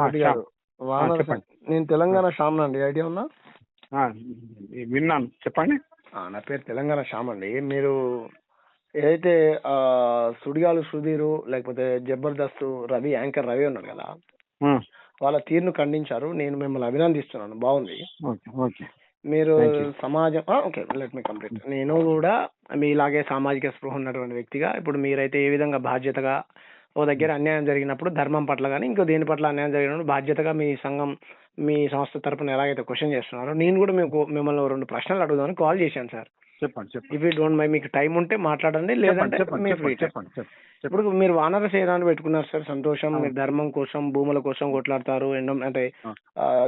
రెడ్డి శ్యామ్. గారు వానర్ చెప్పండి. నేను తెలంగాణ శ్యామ్ అండి, ఐడియా ఉందా? విన్నాను, చెప్పండి. నా పేరు తెలంగాణ శ్యామ్ అండి. మీరు ఏదైతే సుడిగాలు సుధీరు లేకపోతే జబర్దస్త్ రవి యాంకర్ రవి ఉన్నాడు కదా, వాళ్ళ తీరును ఖండించారు. నేను మిమ్మల్ని అభినందిస్తున్నాను, బాగుంది. ఓకే ఓకే, మీరు థ్యాంక్ యూ. సమాజం ఓకే, లెట్ మీ కంప్లీట్. నేను కూడా మీలాగే సామాజిక స్పృహ ఉన్నటువంటి వ్యక్తిగా, ఇప్పుడు మీరైతే ఏ విధంగా బాధ్యతగా ఓ దగ్గర అన్యాయం జరిగినప్పుడు ధర్మం పట్ల కానీ ఇంకో దేని పట్ల అన్యాయం జరిగినప్పుడు బాధ్యతగా మీ సంఘం మీ సంస్థ తరపున ఎలాగైతే క్వశ్చన్ చేస్తున్నారో, నేను కూడా మీకు మిమ్మల్ని 2 ప్రశ్నలు అడుగుదామని కాల్ చేశాను సార్. చెప్పండి చెప్పండి ఇఫ్ యూ డోంట్ మైండ్, మీకు టైం ఉంటే మాట్లాడండి, లేదంటే చెప్పండి మీ ఫ్రీ చెప్పండి టైం. చెప్పండి. ఇప్పుడు మీరు వానర సేనాన్ని పెట్టుకున్నారు సార్, సంతోషం. అవును. మీరు ధర్మం కోసం భూముల కోసం కొట్లాడతారు. అంటే ఆ.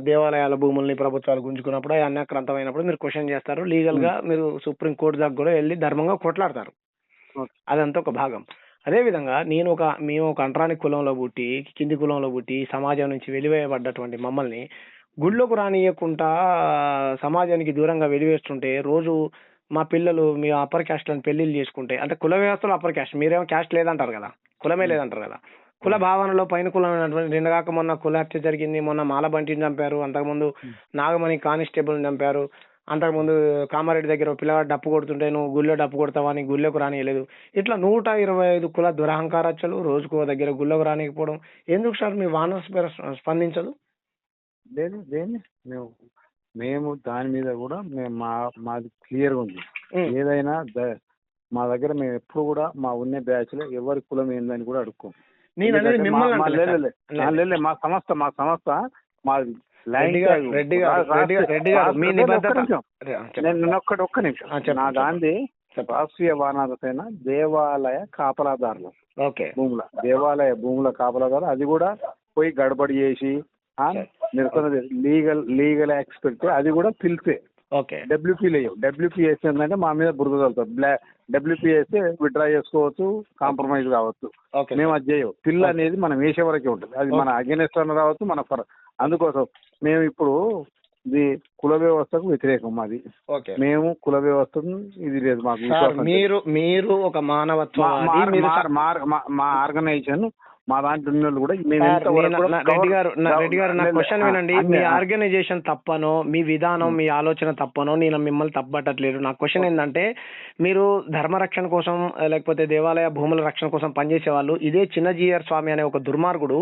దేవాలయాల భూముల్ని ప్రభుత్వాలు గుంజుకున్నప్పుడు అన్యాక్రాంతమైనప్పుడు మీరు క్వశ్చన్ చేస్తారు. లీగల్ గా మీరు సుప్రీం కోర్టు దాకా కూడా వెళ్ళి ధర్మంగా కొట్లాడతారు. ఓకే. అదంతా ఒక భాగం. అదే విధంగా మేము ఒక అంటరాని కులంలో పుట్టి, కింది కులంలో పుట్టి, సమాజం నుంచి వెలివేయబడ్డటువంటి మమ్మల్ని గుళ్ళోకి రానియకుండా సమాజానికి దూరంగా వెలివేస్తుంటే, రోజు మా పిల్లలు మీ అప్పర్ క్యాస్ట్ లను పెళ్లిళ్ళు చేసుకుంటే, అంటే కుల వ్యవస్థలో అప్పర్ క్యాస్ట్, మీరేమో క్యాస్ట్ లేదంటారు కదా, కులమే లేదంటారు కదా. కుల భావనలో పైన కులం ఉన్నటువంటి, నిన్నగాక మొన్న కుల హత్య జరిగింది, మొన్న మాలబంటిని చంపారు, అంతకుముందు నాగమణి కానిస్టేబుల్ చంపారు, అంతకుముందు కామారెడ్డి దగ్గర ఒక పిల్లవాడు డప్పు కొడుతుంటే నువ్వు గుళ్ళో డప్పు కొడతావా అని గుళ్ళోకి రానియలేదు. ఇట్లా 125 కుల దురహంకారచ్చలు, రోజుకో దగ్గర గుళ్ళోకి రానికపోవడం. ఎందుకు సార్ మీ వానర్స్ పేరు స్పందించదు? దేని మేము దాని మీద కూడా మాది క్లియర్గా ఉంది. ఏదైనా మా దగ్గర మేము ఎప్పుడు కూడా మా ఉన్న బ్యాచ్ లో ఎవరి కులం ఏందని కూడా అడుక్కోం. మా సంస్థ మాది ఒక్క నిమిషం. నా గాంధీ రాష్ట్రీయ వానర సేన దేవాలయ కాపలాదారులు, భూముల దేవాలయ భూముల కాపలాదారులు. అది కూడా పోయి గడబడి చేసి నిరసన లీగల్ యాక్ట్స్ పెడితే అది కూడా పిలిపే. డబ్ల్యూపీ లేవు. డబ్ల్యూపీఎస్ ఏంటంటే మా మీద బురద చల్లుతారు. డబ్ల్యూపీఎస్ విత్డ్రా చేసుకోవచ్చు, కాంప్రమైజ్ కావచ్చు. మేము అది చేయవు. పిల్ల అనేది మనం వేసే వరకే ఉంటుంది. అది మన అగెనెస్ట్ అన్న రావచ్చు, మన అందుకోసం మేము ఇప్పుడు ఇది కుల వ్యవస్థకు వ్యతిరేకం మాది. మేము కుల వ్యవస్థను ఇది లేదు మాకు. మీరు ఒక మానవత్వం మా ఆర్గనైజేషన్ మా దాంట్లో ఉన్న కూడా రెడ్డి గారు నా క్వశ్చన్ వినండి. మీ ఆర్గనైజేషన్ తప్పనో, మీ విధానం, మీ ఆలోచన తప్పనో నేను మిమ్మల్ని తప్పబట్టట్లేదు. నా క్వశ్చన్ ఏంటంటే, మీరు ధర్మ రక్షణ కోసం లేకపోతే దేవాలయ భూముల రక్షణ కోసం పనిచేసే వాళ్ళు, ఇదే చిన్నజీయర్ స్వామి అనే ఒక దుర్మార్గుడు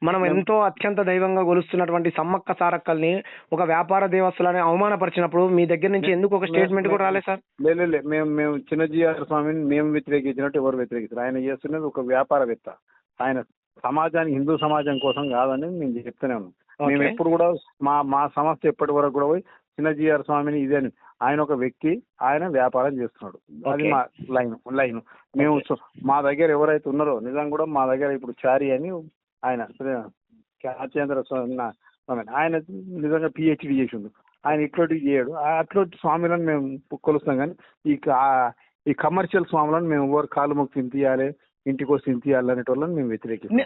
మనం ఎంతో అత్యంత దైవంగా కొలుస్తున్నటువంటి సమ్మక్క సారక్కల్ని ఒక వ్యాపార దేవస్థలని అవమానపరిచినప్పుడు మీ దగ్గర నుంచి ఎందుకు ఒక స్టేట్మెంట్ కూడా రాలేదు సార్? లేదు, మేము చిన్నజీయర్ స్వామిని మేము వ్యతిరేకించినట్టు ఎవరు వ్యతిరేకిస్తారు? ఆయన చేస్తున్నది ఒక వ్యాపారవేత్త. ఆయన సమాజానికి, హిందూ సమాజం కోసం కాదని నేను చెప్తూనే ఉన్నాను. మేము ఎప్పుడు కూడా మా సంస్థ ఎప్పటి వరకు కూడా పోయి చిన్నజీఆర్ స్వామిని ఇదే, ఆయన ఒక వ్యక్తి, ఆయన వ్యాపారం చేస్తున్నాడు. అది మా లైన్. మేము మా దగ్గర ఎవరైతే ఉన్నారో నిజంగా కూడా మా దగ్గర ఇప్పుడు చారి అని ఆయన రాజేంద్ర స్వామి, ఆయన నిజంగా పిహెచ్డి చేసిండు. ఆయన ఇట్లాంటివి చేయడు. అట్లాంటి స్వామిలను మేము కొలుస్తాం. కానీ ఈ కమర్షియల్ స్వాములను మేము ఎవరు కాలు మొక్కి తినిపియాలి, ఇంటికి వస్తే తినిపియాలి అనేటోళ్ళని మేము వ్యతిరేకిస్తాం.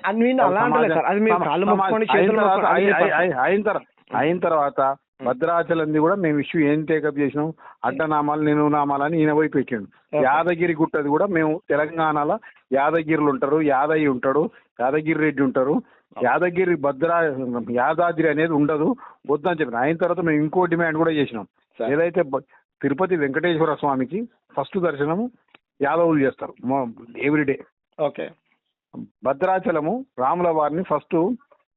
అయిన తర్వాత భద్రాచలంది కూడా మేము ఇష్యూ ఏం టేకప్ చేసినాం, అడ్డనామాలు నిలువునామాలని ఈయన పోయి పెట్టిండు. యాదగిరి గుట్టది కూడా మేము తెలంగాణలో యాదగిరిలు ఉంటారు, యాదయ్య ఉంటాడు, యాదగిరి రెడ్డి ఉంటారు, యాదగిరి యాదాద్రి అనేది ఉండదు, వద్దని చెప్పిన. అయిన తర్వాత మేము ఇంకో డిమాండ్ కూడా చేసినాం. ఏదైతే తిరుపతి వెంకటేశ్వర స్వామికి ఫస్ట్ దర్శనము యాదవులు చేస్తారు ఎవ్రీడే. భద్రాచలము రాముల వారిని ఫస్ట్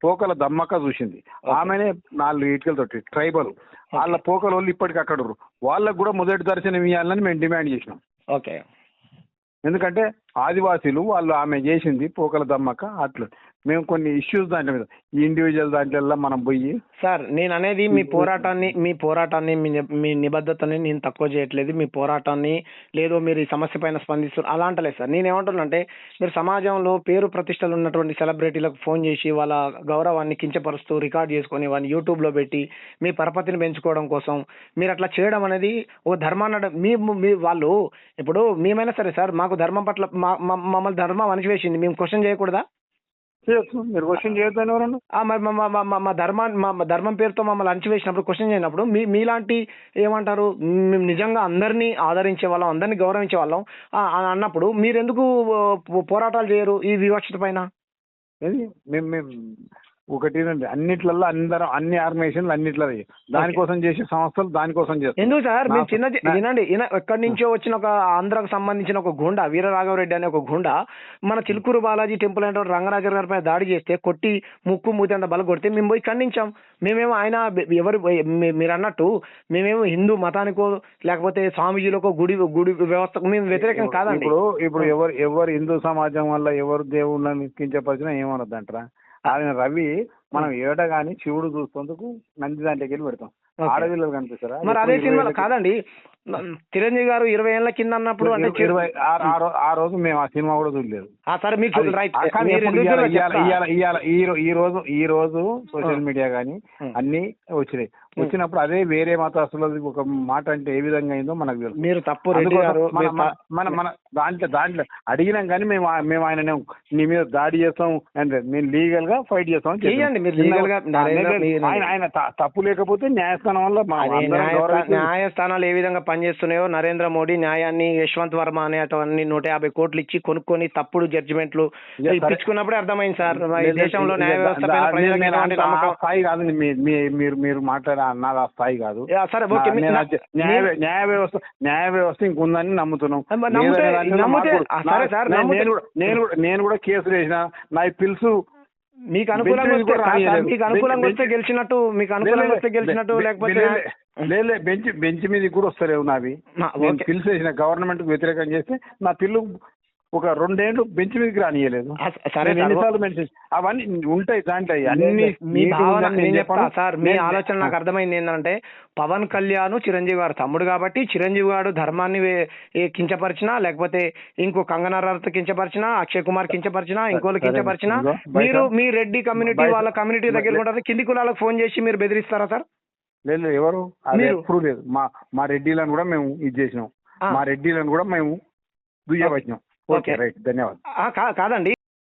పోకల దమ్మక్క చూసింది. ఆమెనే 4 ఇటుకలతోటి ట్రైబల్ వాళ్ళ పోకల వాళ్ళు ఇప్పటికి అక్కడ వాళ్ళకు కూడా మొదటి దర్శనం ఇవ్వాలని మేము డిమాండ్ చేసినాం. ఎందుకంటే ఆదివాసీలు వాళ్ళు ఆమె చేసింది పోకల దమ్మక్క. అట్లా మేము కొన్ని ఇష్యూస్ దాంట్లో మీద ఈ ఇండివిజువల్ దాంట్లో మనం పోయి సార్, నేను అనేది మీ పోరాటాన్ని మీ నిబద్ధతని నేను తక్కువ చేయట్లేదు. మీ పోరాటాన్ని లేదో మీరు ఈ సమస్య పైన స్పందిస్తారు అలా అంటలేదు సార్. నేను ఏమంటున్నానంటే, మీరు సమాజంలో పేరు ప్రతిష్టలు ఉన్నటువంటి సెలబ్రిటీలకు ఫోన్ చేసి వాళ్ళ గౌరవాన్ని కించపరుస్తూ రికార్డ్ చేసుకొని వాళ్ళని యూట్యూబ్లో పెట్టి మీ పరపతిని పెంచుకోవడం కోసం మీరు అట్లా చేయడం అనేది ఒక ధర్మాన్ని మీ వాళ్ళు ఇప్పుడు మేమైనా సరే సార్, మాకు ధర్మం పట్ల మమ్మల్ని ధర్మం అణిచివేసింది, మేము క్వశ్చన్ చేయకూడదా? మీరు క్వశ్చన్ చేయొద్దని ఎవరన్నా? మా ధర్మం పేరుతో మమ్మల్ని అణచివేసినప్పుడు క్వశ్చన్ చేయనప్పుడు మీలాంటి ఏమంటారు, మేము నిజంగా అందరినీ ఆదరించే వాళ్ళం, అందరినీ గౌరవించే వాళ్ళం అన్నప్పుడు మీరెందుకు పోరాటాలు చేయరు ఈ వివక్షత పైన? ఒకటి అన్నిట్లలో అందరం అన్ని ఆర్గనైజేషన్లు అన్నిట్లో దానికోసం చేసే సంస్థలు దానికోసం చేస్తారు. ఎందుకు సార్ మేము వినండి, ఎక్కడి నుంచో వచ్చిన ఒక ఆంధ్రాకు సంబంధించిన ఒక గుండా వీరరాఘవరెడ్డి అనే ఒక గుండా మన చిలుకూరు బాలాజీ టెంపుల్ అంటే రంగరాజర్ గారి పైన దాడి చేస్తే కొట్టి ముక్కు మూతి అంత బల కొడితే మేము పోయి ఖండించాం. మేమేమో ఆయన ఎవరు మీరు అన్నట్టు మేమేమో హిందూ మతానికో లేకపోతే స్వామీజీలకో గుడి వ్యవస్థకు మేము వ్యతిరేకం కాదండి. ఇప్పుడు ఎవరు హిందూ సమాజం వల్ల ఎవరు దేవుళ్ళని కించపరిచినా ఏమనొద్దంటారా? ఆయన రవి మనం ఏట గాని శివుడు చూసేందుకు నంది దాంట్లోకి వెళ్ళి పెడతాం. ఆడవిల్లలు కనిపిస్తారా? మరి అదే సినిమాలో కాదండి చిరంజీవి గారు 20 ఏళ్ల కింద అన్నప్పుడు అంటే ఆ రోజు మేము ఆ సినిమా కూడా చూడలేదు. సరే మీరు ఈ రోజు సోషల్ మీడియా గానీ అన్ని వచ్చినాయి. వచ్చినప్పుడు అదే వేరే మతస్థులది ఒక మాట అంటే ఏ విధంగా అయిందో మనకు తెలుసు. మీరు తప్పు మన దాంట్లో అడిగినాం కానీ మేము ఆయన నీ మీద దాడి చేస్తాం అంటే నేను లీగల్ గా ఫైట్ చేస్తాం. ఆయన తప్పు లేకపోతే న్యాయస్థానం వల్ల న్యాయస్థానాలు ఏ విధంగా పనిచేస్తున్నాయో నరేంద్ర మోడీ న్యాయాన్ని యశ్వంత్ వర్మ అనేటువంటి 150 కోట్లు ఇచ్చి కొనుక్కొని తప్పుడు జడ్జిమెంట్లు ఇప్పించుకున్నప్పుడే అర్థమైంది సార్ దేశంలో న్యాయ వ్యవస్థ స్థాయి కాదు. మీరు మాట్లాడే అన్నది ఆ స్థాయి కాదు. న్యాయ వ్యవస్థ ఇంకుందని నమ్ముతున్నాం. నేను కూడా కేసులు వేసిన నా పిలుసు మీకు అనుకూలంగా వస్తే గెలిచినట్టు లేకపోతే బెంచ్ మీద కూడా వస్తలేవు నావి. పిలుసు వేసిన గవర్నమెంట్ కు వ్యతిరేకం చేస్తే నా పిల్లు ఒక 2 ఏళ్ళు బెంచ్ మీదకి రానియలేదు. అవన్నీ ఉంటాయి దాంట్లో అన్ని. సార్ మీ ఆలోచన నాకు అర్థమైంది ఏంటంటే పవన్ కళ్యాణ్ చిరంజీవి గారు తమ్ముడు కాబట్టి చిరంజీవి గారు ధర్మాన్ని కించపరిచినా లేకపోతే ఇంకో కంగనా రనౌత్ కించపరిచినా అక్షయ్ కుమార్ కించపరిచినా ఇంకోళ్ళు కించపరిచినా మీరు మీ రెడ్డి కమ్యూనిటీ వాళ్ళ కమ్యూనిటీ దగ్గర ఉంటారు కింది కులాలకు ఫోన్ చేసి మీరు బెదిరిస్తారా సార్? లేదు ఎవరు ఎప్పుడు లేదు. మా రెడ్డిలను కూడా మేము ఇది చేసినాం. మా రెడ్డిలను కూడా మేము దుయ్యబట్టినాం. ఓకే రైట్ ధన్యవాదాలు. కాదండి